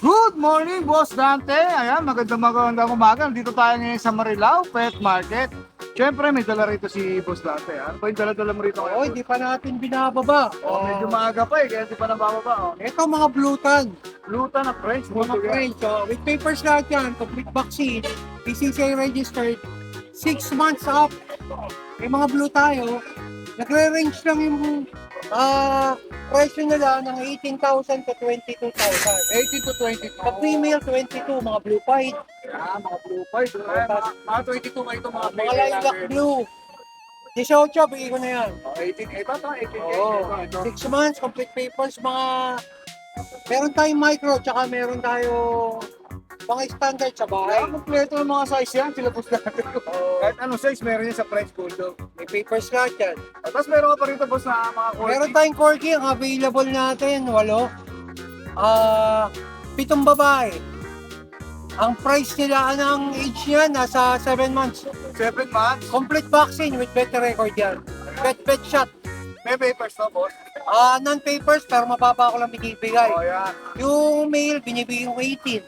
Good morning, Boss Dante. Ayan, magandang umaga. Dito tayo ngayon sa Marilao Pet Market. Siyempre, may dala rito si Boss Dante. Ano po yung dala-dala mo rito Oo, ngayon? hindi pa natin binababa. Medyo maaga pa kaya hindi pa nabababa. Ito mga blutan, Luta na French. mga friends. With papers lahat yan, complete vaccine, PCCI registered, 6 months up. May mga blue tayo, nagre-range lang yung presyo nila ng 18,000 to 22,000. 18 to 22. Sa female, 22, mga blue pied, Mga blue pies. Mga 22 kayo ito, mga mga lilac blue. 18, bigay ko na yan. 18. Ito, 18. Oo, Ito. 6 months, complete papers, meron tayong micro, tsaka meron tayong mga standard sa bahay. Kaya kompleto ng mga size yan, sila Boss Dante. Kahit anong size, meron yan sa French Bulldog. May papers lahat yan. Tapos meron ka pa rito, Boss, na mga corgi. Meron tayong corgi, ang available natin, 7 babae. Ang price nila, ang age niya, nasa 7 months. 7 months. Complete vaccine with vet record yan. Vet shot. May papers na, Boss. Non-papers, pero mababa ko lang binibigay. Yan. Yung male, binibigay ko 18.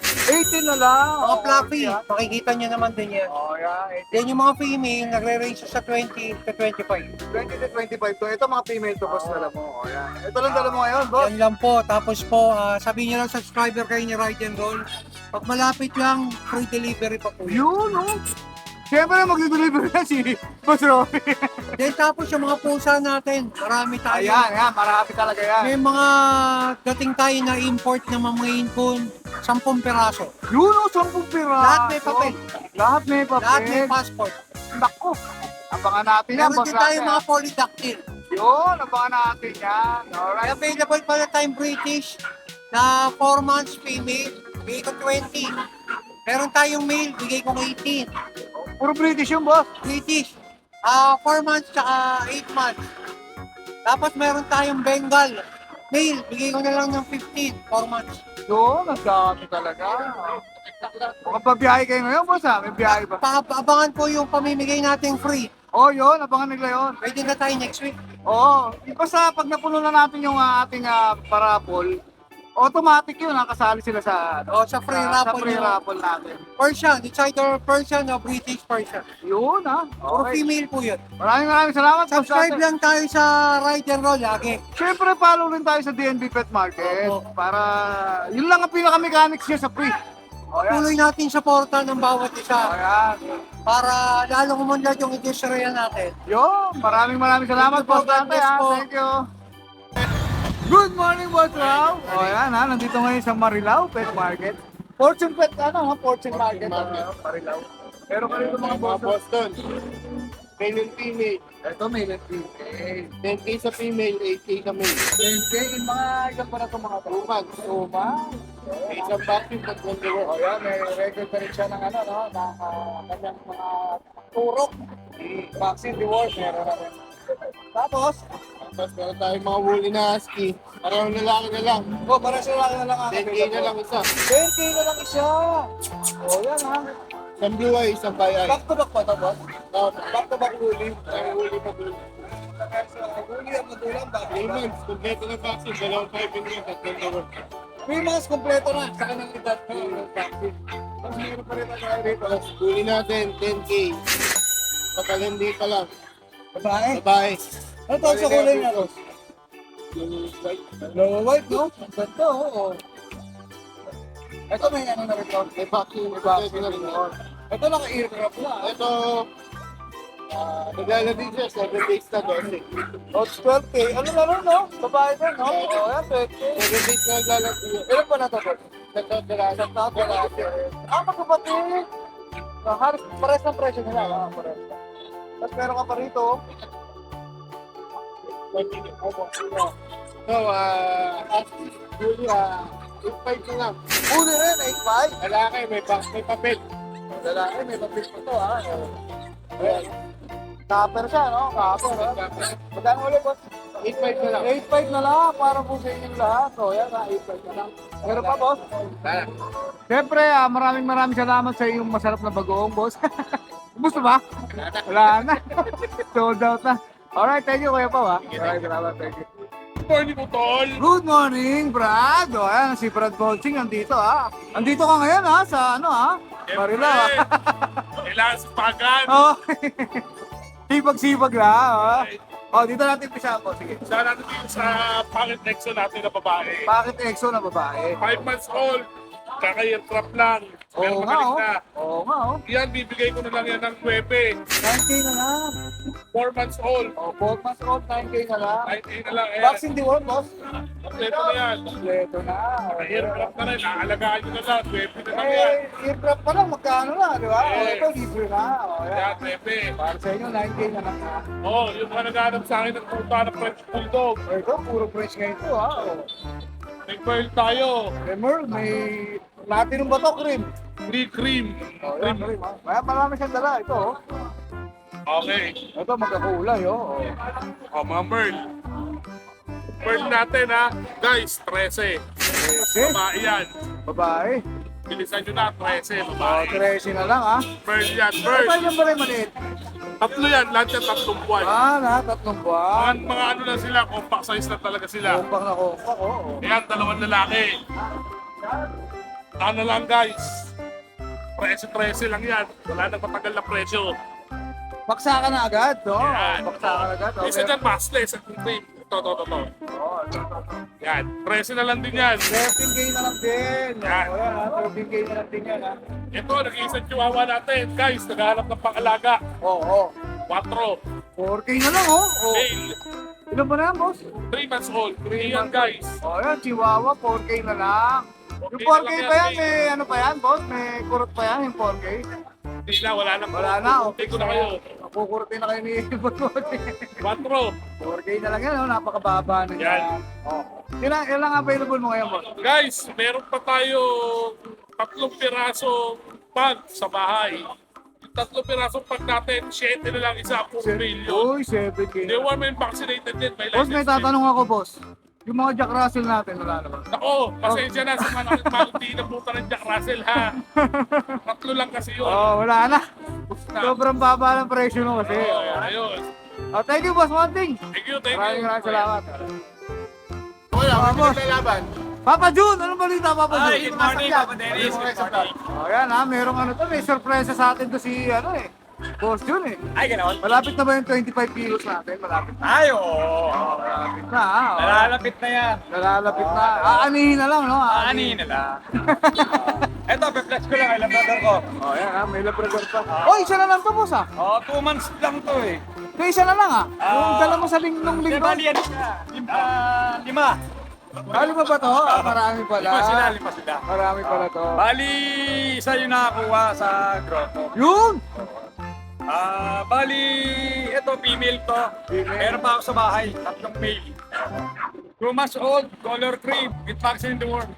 18 na lang. Mga fluffy, Yan. makikita nyo naman din yan. Yan. Then yung mga female, nagre-range sa 20 to 25. 20 to 25 to. Ito mga female to, Boss, dala mo. Yan. Ito lang dala mo ngayon, Boss. Yan lang po. Tapos po, sabihin nyo lang subscriber kayo ni Ride and Roll. Pag malapit lang, free delivery pa po yun. Yun, no? Siyempre, mag-deliver na si Boss Rory. Then tapos yung mga pusa natin, marami tayo. Ayan, marami talaga yan. May mga dating tayo na import na mga Maine Coon, 10 peraso. Yun, no? 10 piraso. Lahat may papel. Lahat may papel. Lahat may passport. Naku. Abangan natin yan, Meron Boss din tayo Rory. mga polydactyl. Yun, abangan natin yan. May Alright. available pala tayong British na 4 months female, bigay ko 20. Meron tayong male, bigay ko 18. Puro British yung, Boss. British, 4 months tsaka 8 months. Tapos meron tayong Bengal, male, bigay ko na lang ng 15, 4 months. Yun, ang dami talaga. Magpabiyahe kayo ngayon, Boss, ha? May biyahe ba? Abangan po yung pamimigay nating free. Oh, yun, abangan nila yun. Pwede na tayo next week. Oo, basta pag napuno na natin yung ating parapol, automatic yun, nakasali sila sa, Sa free raffle sa free nyo. raffle natin. Persian, it's either Persian or British Persian. Yun, ha? Puro Okay. female po yun. Maraming salamat. Boss Subscribe Dante. lang tayo sa Ride and Roll lagi. Siyempre, follow rin tayo sa DNB Pet Market Opo. para yun lang ang pinaka-mechanics niya sa free. O yan. Tuloy natin suporta ng bawat O isa yan. para lalong umunlad yung industriya natin. Yun, maraming salamat, Thank you po, Boss Dante, God bless ha? po. Thank you. Good morning, Boss Rao. O yan, ha? Nandito ngayon sa Marilao Pet Market. Fortune Pet, Fortune Market. Marilao. Meron ka rito mga Mga boss. Boston. Male and female. Ito, may female. 10K sa female, 8K sa male. 10K, yung mga ilan pa na itong mga 2 months. Tuma. May isang vaccine, tatlong O divorce. yan, may record pa rin siya ng kanyang mga turok. Vaccine divorce, meron na rin. Tapos, Tapos meron tayong mga woolly na husky. Parang lalaki na lang. para sila na lang 10K na lang isa. 10K na lang isa. O yan, ha. Isang blue eye, isang pie eye. Back to back pa ito, boss? Back to back huli. Ay, woolly pa blue. Huli ang madulang, back 3 months, kompleto na vaccine. Dalawang 5 million, tatlong divorce. 3 months kompleto na sa kanyang edad ng vaccine. Tapos meron pa rin tayo rito. Tapos woolly natin, 10K. Patalindi pa lang. Babae. Babae. Ano tawag sa kulay na, boss? Yung white. Low white, no? Ang ganda, oo. Ito may ano na rin to. May vaccine, May kompleto vaccine na na rin. rin. Ito naka-earcraft na. Ito, naglalabing siya, 7 days na 12. O, 12K. Ano na rin, no? Babae din, no? O, yan, 12K. 7 days na naglalabing. Ilan pa na to, boss? Sa taon Sa taon na natin. Magkapatid. Halos pares ng presyo nila. Pares. Tapos meron ka pa rito. So, huli, 8.5 na lang. Huli rin, 8.5. Lalaki, may papel. Lalaki, may papel pa to, ha? Ayan. Tupper siya, no? Kapper, no? Magkano ulit, boss? 8.5 na lang. 8.5 na lang, para po sa inyong lahat. So, yan, 8.5 na lang. Meron pa, boss? Wala. Siyempre, maraming salamat sa iyong masarap na bagoong, boss. Gusto ba? Wala na. Sold out na. Alright, thank you, Kuya Pao, ha? Alright, salamat, thank you. Good morning, Utol. Good morning, Brad. O, ayan, si Brad Bolching nandito, ha. Andito ka ngayon, ha, sa ano, ha? Marilao, ha. Kailangan sipagan. Oh. Sipag-sipag na, ha. O, dito natin pisa po, sige. Saan natin dito sa pangit exo natin na babae. Bakit EXO na babae? 5 months old. Kaka-aircraft lang. Pero Oo nga, magaling oh. na. Oo nga, oh. Yan, bibigay ko na lang yan ng 9. 9K na lang. 4 months old. O, 4 months old, 9K na lang. 9K na lang. Vaccine di work, boss? Kompleto na yan. Kompleto na. Kaka-aircraft na rin. Aalagaan nyo na lang. 9 na lang yan. Aircraft pa lang, magkano na, di ba? O, ito, libre na. O, Yan, yan. 9. Para sa inyo, 9K na lang na. Oh, yung mga naghanap sa akin ng puta ng French Bulldog. O, ito, puro fresh ngayon ito, ha. O. May pearl tayo. Remember, may platinum ba to, cream? Free cream. O, yan, cream, ha. Kaya marami siyang dala, ito, oh. Okay. Ito, magkakulay, oh. Oh, mga pearl. Pearl natin ha. Guys, 13. Kasi, Babae yan. babae. Bilisan nyo na, 13. O, Babae. 13 na lang, ha. Pearl yan, Ay, pearl. pa yung rin maliit. Tatlo yan, lahat yan 3 buwan. Ah, na, 3 buwan. Mga ano lang sila, compact size na talaga sila. Kompak na kompak, oh. Ayan, 2 lalaki. Ano lang guys. Presyo 13 lang yan. Wala nang matagal na presyo. Baksakan na agad, no? Yan. Baksakan agad, oh. Isa dyan, massless. Ito. Oh, Yan, presyo na lang din yan. 13K na lang din. Yan. Oh, yan, ha. 13K na lang din yan, ha. Ito, nag-iisang chihuahua natin. Guys, naghahanap ng pang-alaga. Oo, oh, 4. 4K na lang, oh. Oh. Male. Ilan ba na yan, boss? 3 months old. 3 yan guys. Oh, yan, Chihuahua, 4K na lang. Yung 4K pa yan, may ano pa yan, boss? May kurot pa yan, yung 4K? Hindi na, wala na. Wala na, Take ko na kayo. Kukurutin na kayo ni Bot-Bot. 4. 4K na lang yan, oh. Napakababa na Yan. yan. Oh. Ilang available mo ngayon, boss? Guys, meron pa tayo 3 pirasong pag sa bahay. Yung 3 pirasong pag natin, 7 na lang isa, 4 million. Uy, 7K. They were men vaccinated din. May Boss, may license din. tatanong ako, boss. Yung mga Jack Russell natin, wala naman. Ako, pasensya na sa mga hindi na puta ng Jack Russell ha. 3 lang kasi yun. Oh, wala na. Na. Sobrang baba ng presyo no kasi. Oh, ayun. Oh, thank you, boss. One thing. Thank you, thank Maraming you. salamat. Wala, boss. laban. Papa Jun, anong balita, Papa Jun? Ay, good morning, Papa Dennis. Good morning. Oh, yan ha, merong ano to, may sorpresa sa atin to si, ano eh, Boss Jun eh. Ay, ganoon. Malapit na ba yung 25 kilos natin? Malapit na. Ay, oo. Malapit na ha. Oh. Nalalapit na yan. Nalalapit na. Aanihin na lang, no? Aanihin na lang. Eto, pe-flex ko lang, ilang brother ko. Oh, yan ha, may labrador pa. Oh, isa na lang to, boss ha. Oh, 2 months lang to eh. Ito isa na lang ha. Yung dala mo sa nung Di linggo. ba yan siya? 5. Ano ba ba to? Ah, marami pala. 5 sila. Marami pala to. Bali, isa yung nakakuha sa grotto. Yun! Bali, ito female to. Female. Meron pa ako sa bahay, 3 male. 2 months old, color cream, with vaccine in the world.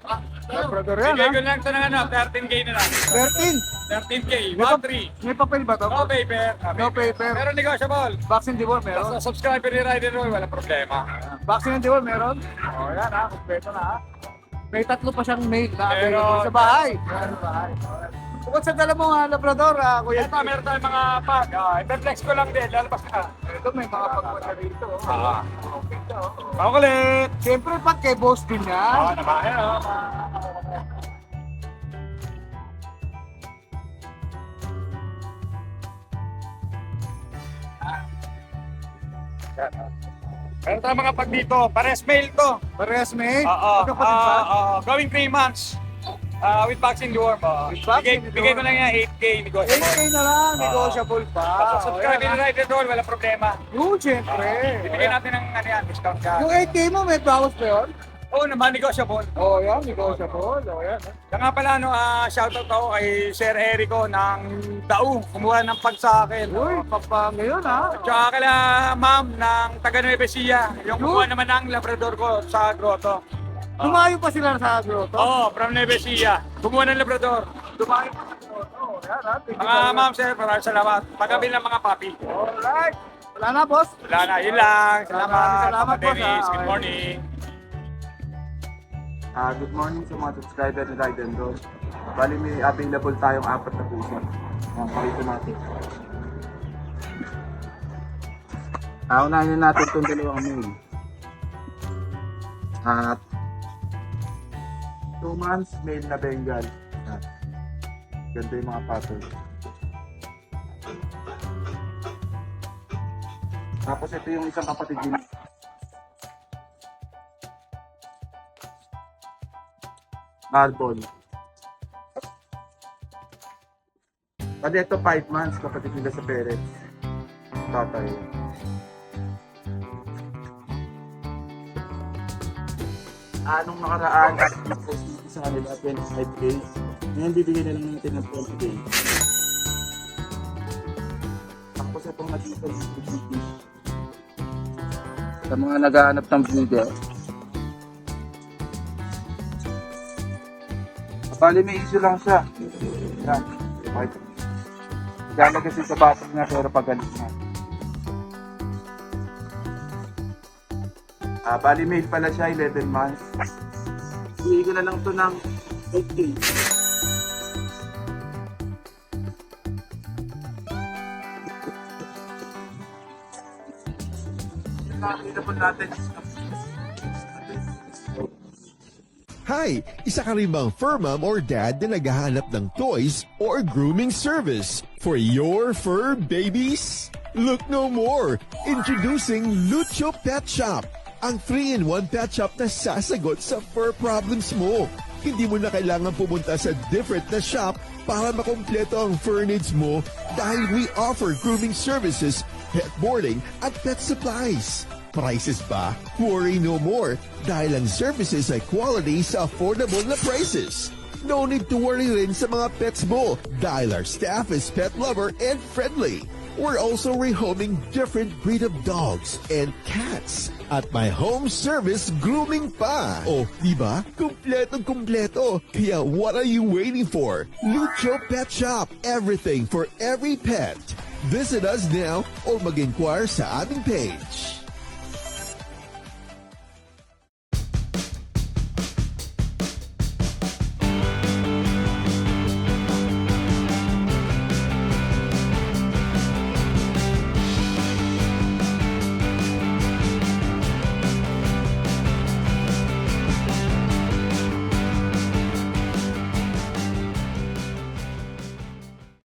Labrador yan Bigay ha. ko lang ito ng ano, 13K na lang. 13. 13K, May, 1-3. may papel ba to? No paper. No paper. Pero negotiable. Vaccine di ba meron? Basta subscriber ni Rider Roy, wala problema. Vaccine di ba meron? Oh, yan ha. Kompleto na ha. May 3 pa siyang mail na available Meron. sa bahay. Meron sa bahay. Bukod sa dala mo Labrador, Kuya. Ito, meron tayong mga pag. I-flex ko lang din, lalabas na. Ito may mga pagpasa rito. Okay to. Makulit! Siyempre pag kay boss din yan. Nabahe, Meron tayong mga pag dito, pares mail to. Parehas mail. Oo, Magkapatid ba? going 3 months. With vaccine dorm. With vaccine Bigay ko dorm. lang yan 8K 8K negotiable. na lang. Negotiable pa. Basta subscribe Oh, ni yan, ha. Rider Roy, wala problema. Yun, siyempre. Bibigyan natin ng ano yan, discount ka. Yung 8K mo, may bawas pa yun? Oo naman, negotiable. Oh, yan. Negotiable. Oh, yan. Kaya nga pala, shoutout ako kay Sir Erico ng Daung, kumuha ng pag sa akin. Uy, papa ngayon ha. Tsaka kala ma'am ng taga Nueva Ecija, yung kumuha naman ng Labrador ko sa grotto. Lumayo pa sila sa grotto. Oo, from Nueva Ecija, kumuha ng Labrador. Lumayo pa sa grotto. Yan ha. Thank you Mga very much. ma'am, sir, maraming salamat. Pagkabil ng mga papi. Alright. Wala na, boss. Wala na, yun lang. Maraming Salamat, salamat, Papa Dennis. boss, Good okay. morning. Good morning sa mga subscriber ni Ride and Roll. Bali may available tayong 4 na puso. Pakita natin. Unahin na natin itong dalawang mail. At 2 months, male na Bengal. Yan. Ganda yung mga pattern. Tapos ito yung isang kapatid din. Marble. Bali ito 5 months, kapatid nila sa parents. Tatay. Anong nakaraan at post sa kanila 25 days. Ngayon bibigyan na lang natin ng 20 days. Tapos itong nakita sa mga naghahanap ng breeder. Bali may issue lang siya. Yan. Okay. Gala kasi sa basag na pero pagalit na. Bali male pala siya, 11 months. Bigay ko na lang to ng 8 days. Natin. Hi! Isa ka rin bang fur mom or dad na naghahanap ng toys or grooming service for your fur babies? Look no more! Introducing Lucho Pet Shop, ang 3-in-1 pet shop na sasagot sa fur problems mo. Hindi mo na kailangan pumunta sa different na shop para makompleto ang fur needs mo dahil we offer grooming services, pet boarding at pet supplies. Prices ba? Worry no more dahil ang services ay quality sa affordable na prices. No need to worry rin sa mga pets mo dahil our staff is pet lover and friendly. We're also rehoming different breed of dogs and cats at my home service grooming pa. Oh, di ba? Kumpletong-kumpleto. Kaya what are you waiting for? Lucho Pet Shop. Everything for every pet. Visit us now or mag-inquire sa aming page.